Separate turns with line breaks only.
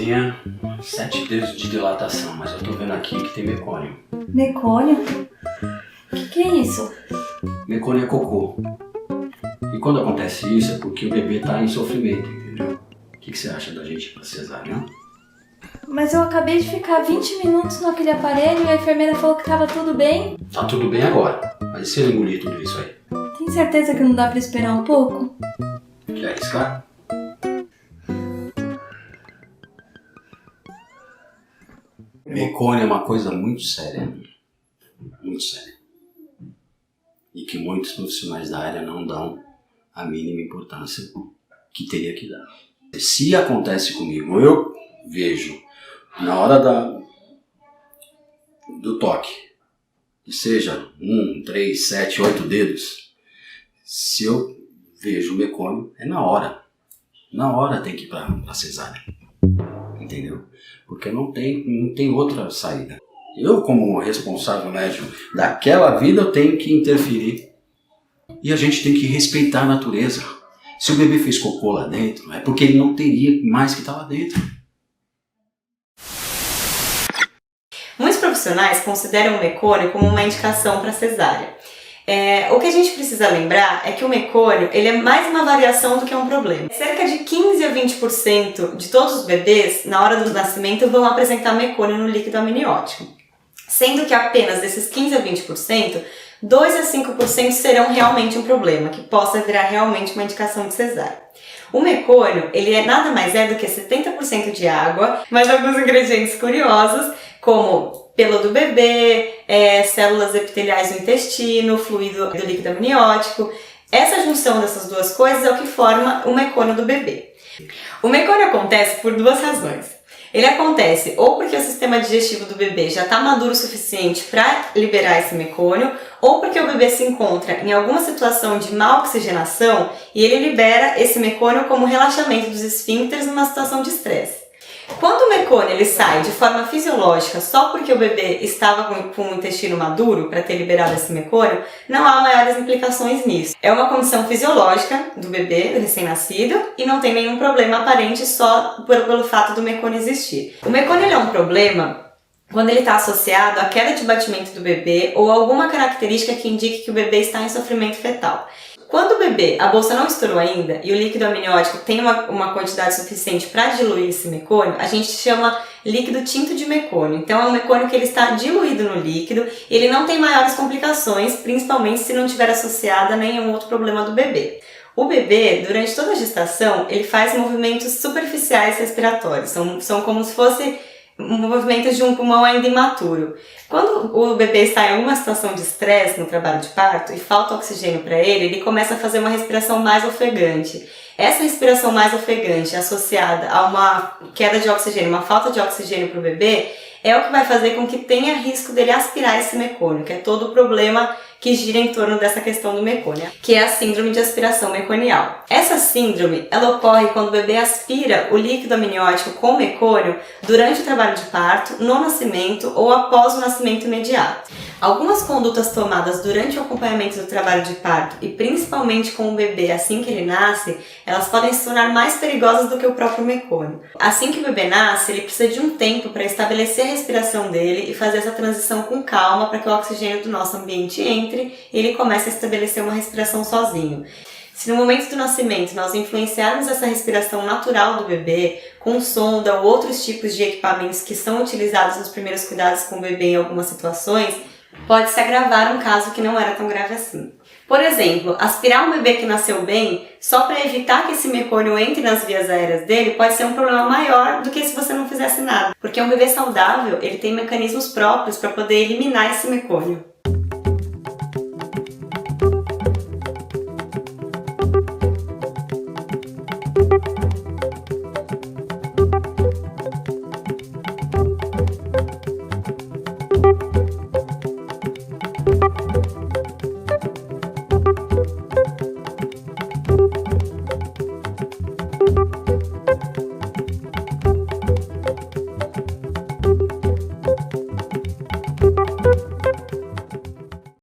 tinha 7 dedos de dilatação, mas eu tô vendo aqui que tem mecônio.
Mecônio? O que é isso?
Mecônio é cocô. E quando acontece isso é porque o bebê tá em sofrimento, entendeu? O que você acha da gente ir pra cesárea?
Mas eu acabei de ficar 20 minutos naquele aparelho e a enfermeira falou que tava tudo bem.
Tá tudo bem agora, mas se eu engolir tudo isso aí?
Tem certeza que não dá pra esperar um pouco?
Quer arriscar? Mecônio é uma coisa muito séria. Muito séria. E que muitos profissionais da área não dão a mínima importância que teria que dar. Se acontece comigo, eu vejo na hora do toque, que seja 1, 3, 7, 8 dedos, se eu vejo o mecônio, é na hora. Na hora tem que ir pra cesárea. Entendeu? Porque não tem outra saída. Eu, como responsável médico daquela vida, eu tenho que interferir. E a gente tem que respeitar a natureza. Se o bebê fez cocô lá dentro, é porque ele não teria mais que estar lá dentro.
Muitos profissionais consideram o mecônio como uma indicação para cesárea. O que a gente precisa lembrar é que o mecônio ele é mais uma variação do que um problema. Cerca de 15 a 20% de todos os bebês, na hora do nascimento, vão apresentar mecônio no líquido amniótico. Sendo que apenas desses 15 a 20%, 2 a 5% serão realmente um problema, que possa virar realmente uma indicação de cesárea. O mecônio, ele nada mais é do que 70% de água, mas alguns ingredientes curiosos, como pelo do bebê, células epiteliais do intestino, fluido do líquido amniótico. Essa junção dessas duas coisas é o que forma o mecônio do bebê. O mecônio acontece por duas razões. Ele acontece ou porque o sistema digestivo do bebê já está maduro o suficiente para liberar esse mecônio, ou porque o bebê se encontra em alguma situação de má oxigenação e ele libera esse mecônio como relaxamento dos esfíncteres numa situação de estresse. Quando o mecônio ele sai de forma fisiológica só porque o bebê estava com o intestino maduro para ter liberado esse mecônio, não há maiores implicações nisso. É uma condição fisiológica do bebê, do recém-nascido, e não tem nenhum problema aparente só pelo fato do mecônio existir. O mecônio ele é um problema quando ele está associado à queda de batimento do bebê ou alguma característica que indique que o bebê está em sofrimento fetal. Quando o bebê, a bolsa não estourou ainda e o líquido amniótico tem uma quantidade suficiente para diluir esse mecônio, a gente chama líquido tinto de mecônio. Então é um mecônio que ele está diluído no líquido e ele não tem maiores complicações, principalmente se não tiver associado a nenhum outro problema do bebê. O bebê, durante toda a gestação, ele faz movimentos superficiais respiratórios, são como se fosse movimentos de um pulmão ainda imaturo. Quando o bebê está em alguma situação de estresse no trabalho de parto e falta oxigênio para ele começa a fazer uma respiração mais ofegante. Essa respiração mais ofegante associada a uma queda de oxigênio, uma falta de oxigênio para o bebê, é o que vai fazer com que tenha risco dele aspirar esse mecônio, que é todo o problema que gira em torno dessa questão do mecônio, que é a síndrome de aspiração meconial. Essa síndrome, ela ocorre quando o bebê aspira o líquido amniótico com mecônio durante o trabalho de parto, no nascimento ou após o nascimento imediato. Algumas condutas tomadas durante o acompanhamento do trabalho de parto e principalmente com o bebê assim que ele nasce, elas podem se tornar mais perigosas do que o próprio mecônio. Assim que o bebê nasce, ele precisa de um tempo para estabelecer a respiração dele e fazer essa transição com calma para que o oxigênio do nosso ambiente entre e ele comece a estabelecer uma respiração sozinho. Se no momento do nascimento nós influenciarmos essa respiração natural do bebê com sonda ou outros tipos de equipamentos que são utilizados nos primeiros cuidados com o bebê em algumas situações, pode-se agravar um caso que não era tão grave assim. Por exemplo, aspirar um bebê que nasceu bem só para evitar que esse mecônio entre nas vias aéreas dele pode ser um problema maior do que se você não fizesse nada. Porque um bebê saudável, ele tem mecanismos próprios para poder eliminar esse mecônio.